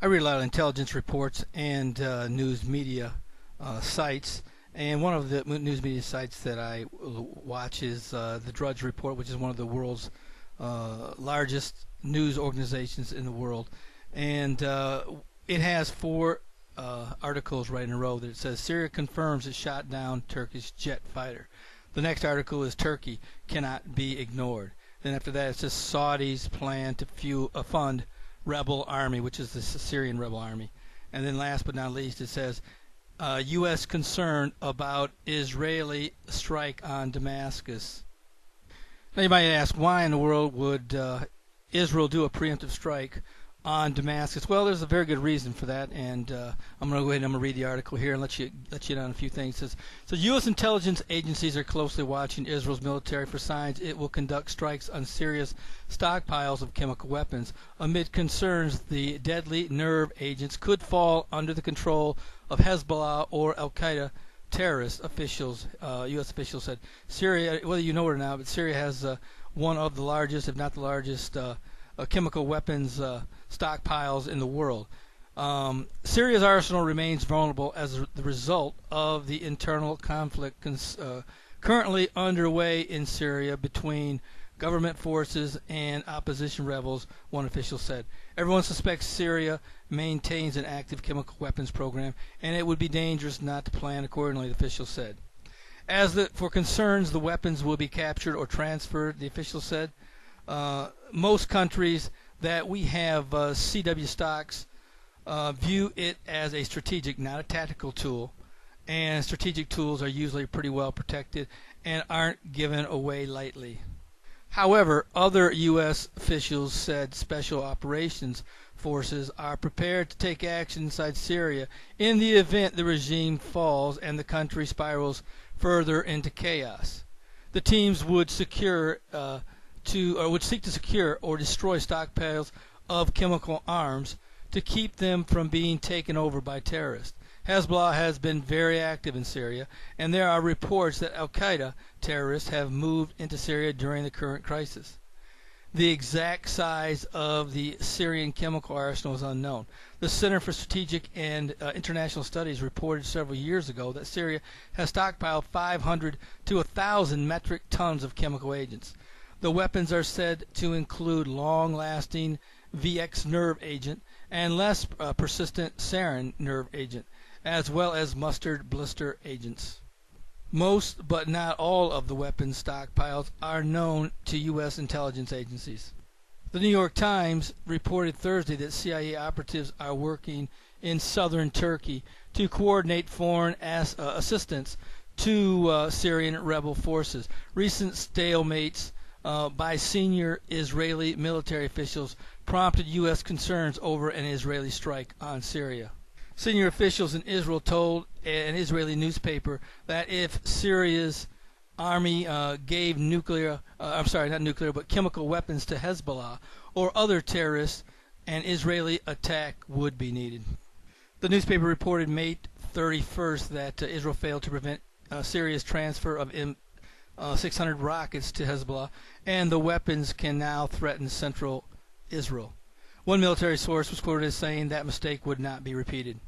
I read a lot of intelligence reports and news media sites, and one of the news media sites that I watch is the Drudge Report, which is one of the world's largest news organizations in the world. And it has four articles right in a row that it says Syria confirms it shot down Turkish jet fighter. The next article is Turkey cannot be ignored. Then after that it says Saudis plan to fund rebel army, which is the Syrian rebel army. And then last but not least it says U.S. concerned about Israeli strike on Damascus. Now you might ask, why in the world would Israel do a preemptive strike on Damascus? Well, there's a very good reason for that, and I'm going to go ahead and I'm going to read the article here and let you in on a few things. It says, so U.S. intelligence agencies are closely watching Israel's military for signs it will conduct strikes on Syria's stockpiles of chemical weapons amid concerns the deadly nerve agents could fall under the control of Hezbollah or Al-Qaeda terrorists. Officials, U.S. officials said. Syria, whether you know it or not, but Syria has one of the largest, if not the largest, chemical weapons stockpiles in the world. Syria's arsenal remains vulnerable as the result of the internal conflict currently underway in Syria between government forces and opposition rebels, one official said. Everyone suspects Syria maintains an active chemical weapons program, and it would be dangerous not to plan accordingly, the official said. For concerns the weapons will be captured or transferred, the official said. Most countries that we have CW stocks view it as a strategic, not a tactical tool, and strategic tools are usually pretty well protected and aren't given away lightly. However, other U.S. officials said special operations forces are prepared to take action inside Syria in the event the regime falls and the country spirals further into chaos. The teams would seek to secure or destroy stockpiles of chemical arms to keep them from being taken over by terrorists. Hezbollah has been very active in Syria, and there are reports that Al-Qaeda terrorists have moved into Syria during the current crisis. The exact size of the Syrian chemical arsenal is unknown. The Center for Strategic and International Studies reported several years ago that Syria has stockpiled 500 to 1,000 metric tons of chemical agents. The weapons are said to include long-lasting VX nerve agent and less persistent sarin nerve agent, as well as mustard blister agents. Most, but not all, of the weapons stockpiles are known to U.S. intelligence agencies. The New York Times reported Thursday that CIA operatives are working in southern Turkey to coordinate foreign assistance to Syrian rebel forces. Recent stalemates by senior Israeli military officials prompted U.S. concerns over an Israeli strike on Syria. Senior officials in Israel told an Israeli newspaper that if Syria's army gave chemical weapons to Hezbollah or other terrorists, an Israeli attack would be needed. The newspaper reported May 31st that Israel failed to prevent Syria's transfer of M600 rockets to Hezbollah, and the weapons can now threaten central Israel. One military source was quoted as saying that mistake would not be repeated.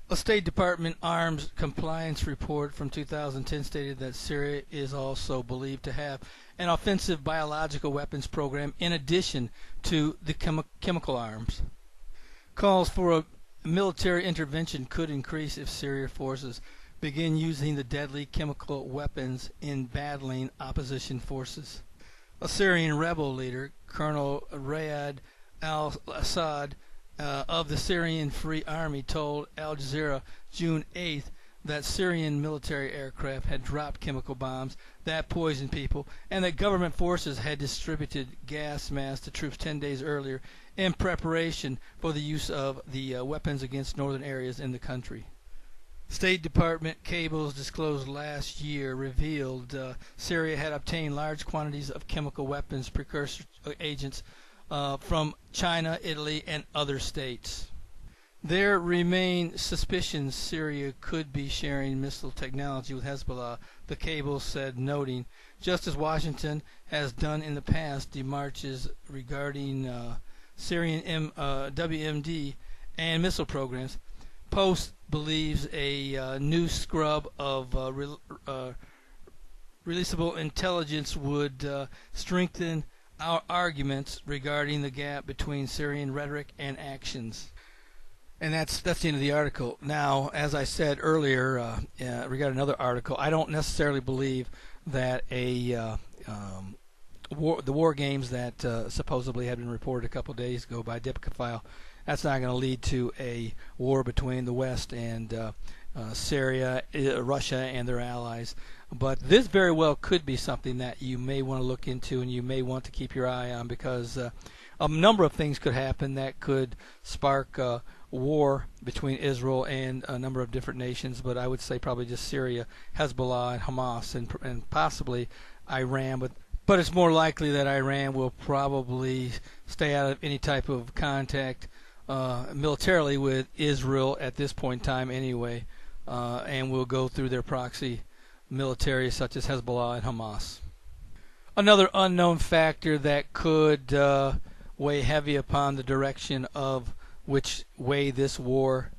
A State Department arms compliance report from 2010 stated that Syria is also believed to have an offensive biological weapons program in addition to the chemical arms. Calls for a military intervention could increase if Syrian forces begin using the deadly chemical weapons in battling opposition forces. A Syrian rebel leader, Colonel Riyad al-Assad of the Syrian Free Army, told Al Jazeera June 8th that Syrian military aircraft had dropped chemical bombs that poisoned people, and that government forces had distributed gas masks to troops 10 days earlier in preparation for the use of the weapons against northern areas in the country. State Department cables disclosed last year revealed Syria had obtained large quantities of chemical weapons precursor agents from China, Italy, and other states. There remain suspicions Syria could be sharing missile technology with Hezbollah, the cable said, noting, just as Washington has done in the past, demarches regarding Syrian WMD and missile programs. Post believes a new scrub of releasable intelligence would strengthen our arguments regarding the gap between Syrian rhetoric and actions. And that's the end of the article. Now, as I said earlier regarding another article, I don't necessarily believe that the war games that supposedly had been reported a couple days ago by Diplophile, that's not going to lead to a war between the West and Syria, Russia, and their allies. But this very well could be something that you may want to look into and you may want to keep your eye on, because a number of things could happen that could spark war between Israel and a number of different nations, but I would say probably just Syria, Hezbollah, and Hamas, and possibly Iran. But it's more likely that Iran will probably stay out of any type of contact militarily with Israel at this point in time anyway, and will go through their proxy military such as Hezbollah and Hamas. Another unknown factor that could weigh heavy upon the direction of which way this war,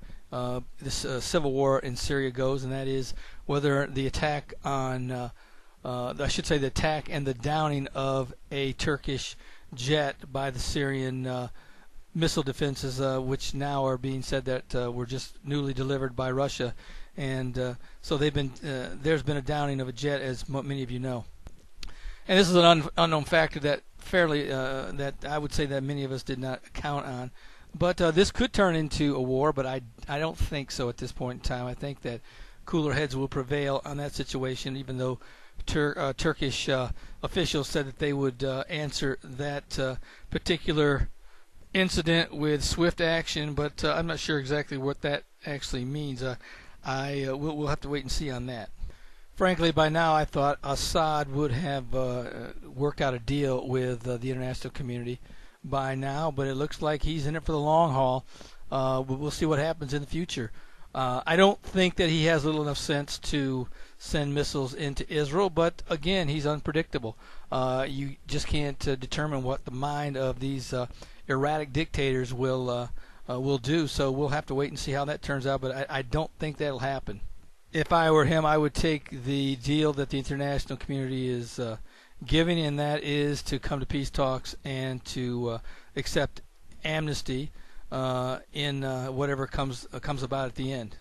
this civil war in Syria goes, and that is whether the attack on, I should say the attack and the downing of a Turkish jet by the Syrian missile defenses, which now are being said that were just newly delivered by Russia, and so they've been there's been a downing of a jet, as many of you know. And this is an unknown factor that that I would say that many of us did not count on. But this could turn into a war, but I don't think so at this point in time. I think that cooler heads will prevail on that situation, even though Turkish officials said that they would answer that particular incident with swift action, but I'm not sure exactly what that actually means. We'll have to wait and see on that. Frankly, by now I thought Assad would have worked out a deal with the international community by now, but it looks like he's in it for the long haul. We'll see what happens in the future. I don't think that he has little enough sense to send missiles into Israel, but again, he's unpredictable. You just can't determine what the mind of these erratic dictators will do, so we'll have to wait and see how that turns out, but I don't think that'll happen. If I were him, I would take the deal that the international community is giving, and that is to come to peace talks and to accept amnesty in whatever comes about at the end.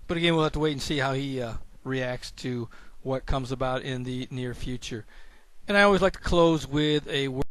But again, we'll have to wait and see how he reacts to what comes about in the near future. And I always like to close with a word